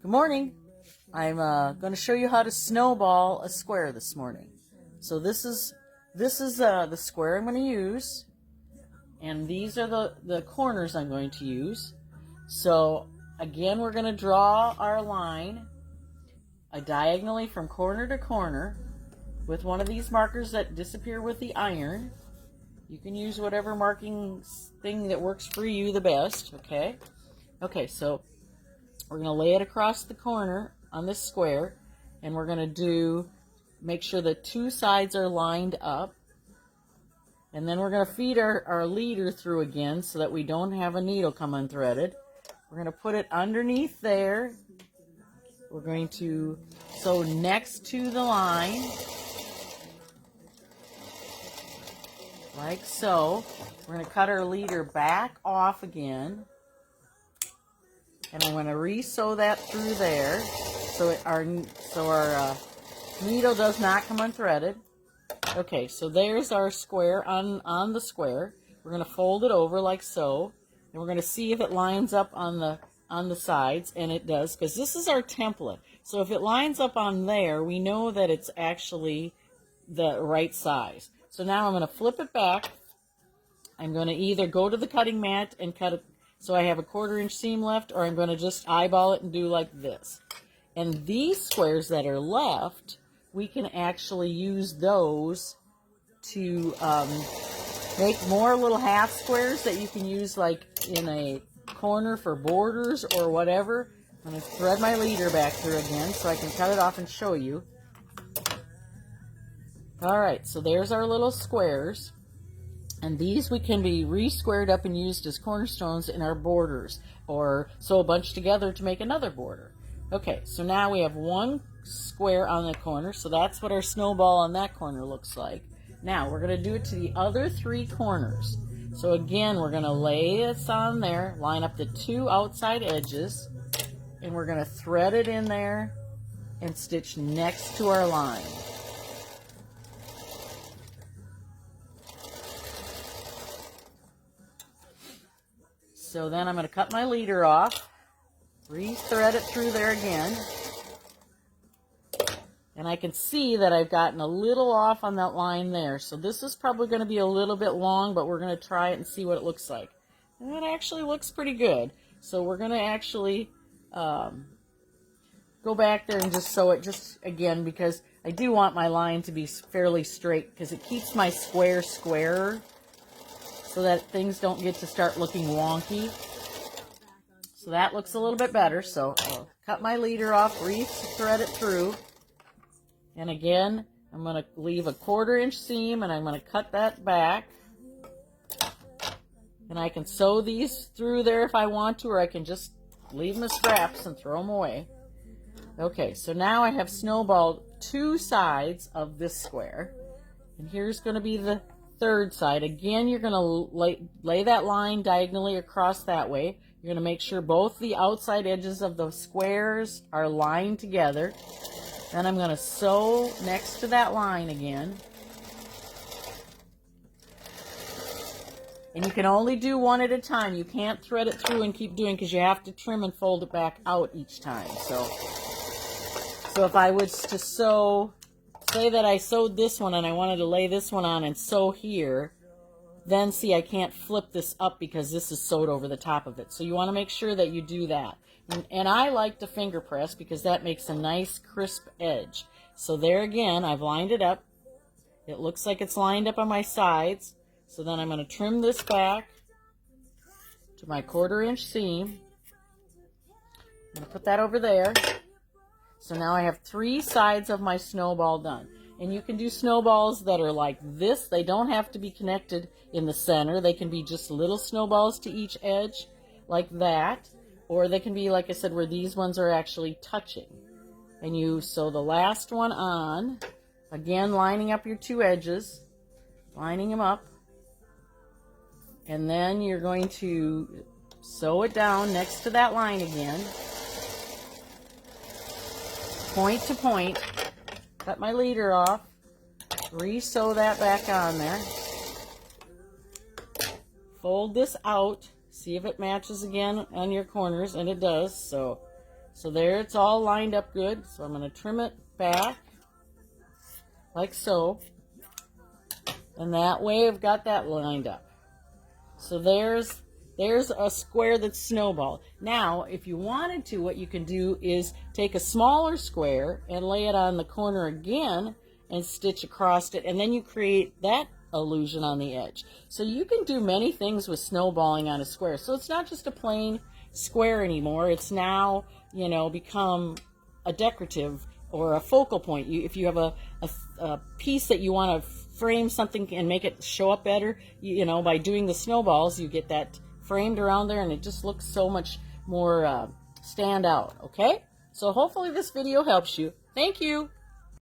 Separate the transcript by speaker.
Speaker 1: Good morning. I'm going to show you how to snowball a square this morning. So this is the square I'm going to use, and these are the corners I'm going to use. So again, we're going to draw our line diagonally from corner to corner with one of these markers that disappear with the iron. You can use whatever marking thing that works for you the best, okay? Okay, so we're going to lay it across the corner on this square, and we're going to make sure the two sides are lined up. And then we're going to feed our leader through again so that we don't have a needle come unthreaded. We're going to put it underneath there. We're going to sew next to the line, like so. We're going to cut our leader back off again. And I'm going to re-sew that through there so our needle does not come unthreaded. Okay, so there's our square on the square. We're going to fold it over like so, and we're going to see if it lines up on the sides, and it does, because this is our template. So if it lines up on there, we know that it's actually the right size. So now I'm going to flip it back. I'm going to either go to the cutting mat and cut it so I have a 1/4 inch seam left, or I'm going to just eyeball it and do like this. And these squares that are left, we can actually use those to make more little half squares that you can use like in a corner for borders or whatever. I'm going to thread my leader back through again so I can cut it off and show you. Alright, so there's our little squares. And these we can be re-squared up and used as cornerstones in our borders, or sew a bunch together to make another border. Okay, so now we have one square on the corner, so that's what our snowball on that corner looks like. Now we're going to do it to the other 3 corners. So again, we're going to lay this on there, line up the 2 outside edges, and we're going to thread it in there and stitch next to our line. So then I'm going to cut my leader off, re-thread it through there again, and I can see that I've gotten a little off on that line there. So this is probably going to be a little bit long, but we're going to try it and see what it looks like. And it actually looks pretty good. So we're going to actually go back there and just sew it just again, because I do want my line to be fairly straight, because it keeps my square squarer, so that things don't get to start looking wonky. So that looks a little bit better. So I'll cut my leader off, re-thread it through. And again, I'm going to leave a 1/4 inch seam, and I'm going to cut that back. And I can sew these through there if I want to, or I can just leave them as scraps and throw them away. Okay, so now I have snowballed 2 sides of this square. And here's going to be the 3rd side. Again, you're going to lay that line diagonally across that way. You're going to make sure both the outside edges of the squares are lined together. Then I'm going to sew next to that line again. And you can only do one at a time. You can't thread it through and keep doing, because you have to trim and fold it back out each time. So if I was to sew, say that I sewed this one and I wanted to lay this one on and sew here, then see, I can't flip this up because this is sewed over the top of it. So you want to make sure that you do that. And I like to finger press because that makes a nice crisp edge. So there again, I've lined it up. It looks like it's lined up on my sides. So then I'm going to trim this back to my 1/4 inch seam. I'm going to put that over there. So now I have 3 sides of my snowball done. And you can do snowballs that are like this. They don't have to be connected in the center. They can be just little snowballs to each edge, like that. Or they can be, like I said, where these ones are actually touching. And you sew the last one on, again lining up your 2 edges, lining them up. And then you're going to sew it down next to that line again, point to point. Cut my leader off, re-sew that back on there, fold this out, see if it matches again on your corners, and it does. So So there, it's all lined up good. So I'm going to trim it back like so. And that way I've got that lined up. So there's a square that's snowball. Now, if you wanted to, what you can do is take a smaller square and lay it on the corner again and stitch across it, and then you create that illusion on the edge. So you can do many things with snowballing on a square. So it's not just a plain square anymore. It's now, you know, become a decorative or a focal point. If you have a piece that you want to frame something and make it show up better, you know, by doing the snowballs, you get that framed around there and it just looks so much more stand out. Okay, so hopefully this video helps you. Thank you.